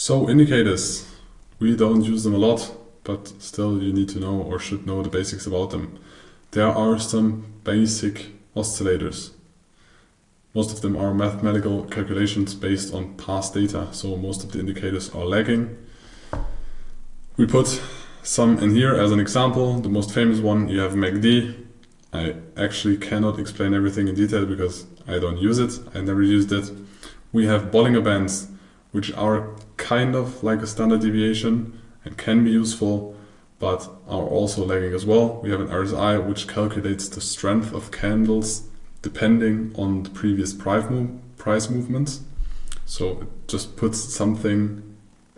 So indicators, we don't use them a lot, but still you need to know or should know the basics about them. There are some basic oscillators. Most of them are mathematical calculations based on past data, so most of the indicators are lagging. We put some in here as an example. The most famous one, you have MACD. I actually cannot explain everything in detail because I don't use it. I never used it. We have Bollinger Bands, which are kind of like a standard deviation and can be useful, but are also lagging as well. We have an RSI, which calculates the strength of candles depending on the previous price movements. So it just puts something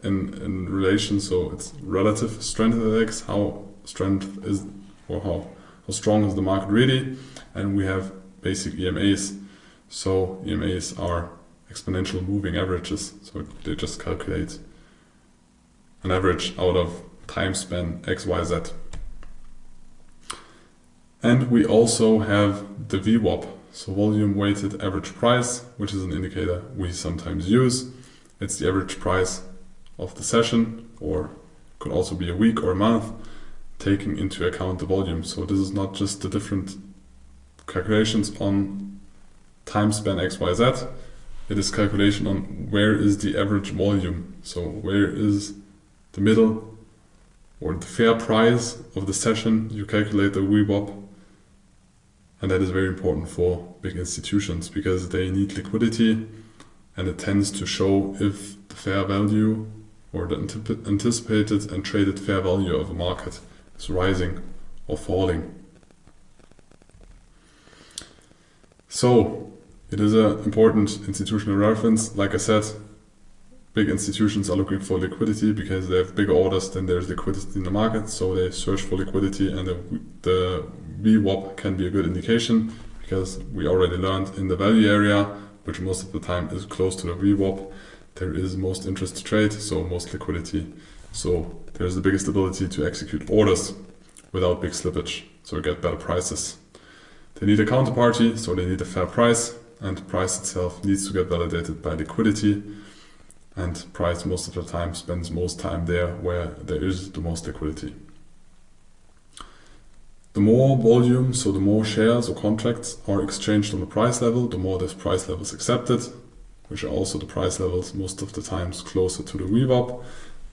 in relation, so it's relative strength index, how strength is, or how strong is the market really. And we have basic EMAs. So EMAs are exponential moving averages, so they just calculate an average out of time span XYZ. And we also have the VWAP, so volume weighted average price, which is an indicator we sometimes use. It's the average price of the session, or could also be a week or a month, taking into account the volume. So this is not just the different calculations on time span XYZ, it is calculation on where is the average volume. So where is the middle or the fair price of the session, you calculate the VWAP. And that is very important for big institutions because they need liquidity, and it tends to show if the fair value or the anticipated and traded fair value of a market is rising or falling. So it is an important institutional reference. Like I said, big institutions are looking for liquidity because they have bigger orders than there's liquidity in the market, so they search for liquidity, and the VWAP can be a good indication because we already learned in the value area, which most of the time is close to the VWAP, there is most interest to trade, so most liquidity. So there's the biggest ability to execute orders without big slippage, so you get better prices. They need a counterparty, so they need a fair price, and price itself needs to get validated by liquidity. And price most of the time spends most time there where there is the most liquidity. The more volume, so the more shares or contracts are exchanged on the price level, the more this price level is accepted, which are also the price levels most of the times closer to the VWAP.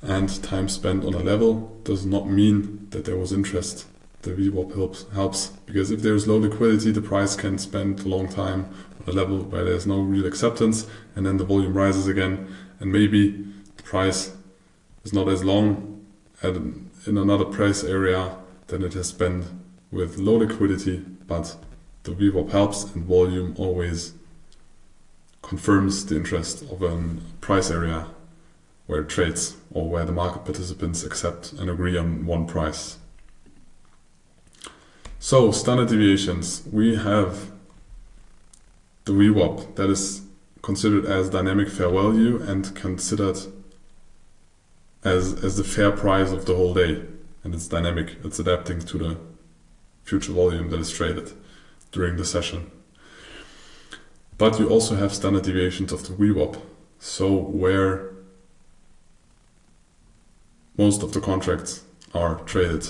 And time spent on a level does not mean that there was interest. The VWAP helps because if there is low liquidity, the price can spend a long time on a level where there's no real acceptance, and then the volume rises again. And maybe the price is not as long in another price area than it has been with low liquidity, but the VWAP helps, and volume always confirms the interest of a price area where it trades or where the market participants accept and agree on one price. So standard deviations, we have the VWAP that is considered as dynamic fair value and considered as the fair price of the whole day, and it's dynamic, it's adapting to the future volume that is traded during the session. But you also have standard deviations of the VWAP, so where most of the contracts are traded,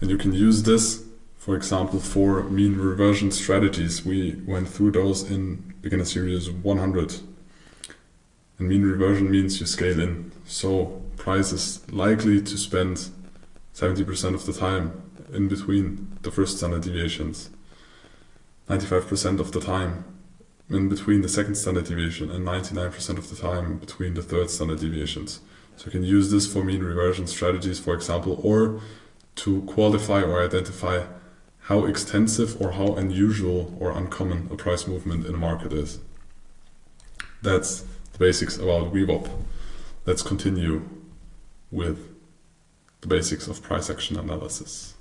and you can use this, for example, for mean reversion strategies. We went through those in beginner series 100. And mean reversion means you scale in. So price is likely to spend 70% of the time in between the first standard deviations, 95% of the time in between the second standard deviation, and 99% of the time between the third standard deviations. So you can use this for mean reversion strategies, for example, or to qualify or identify how extensive or how unusual or uncommon a price movement in a market is. That's the basics about VWAP. Let's continue with the basics of price action analysis.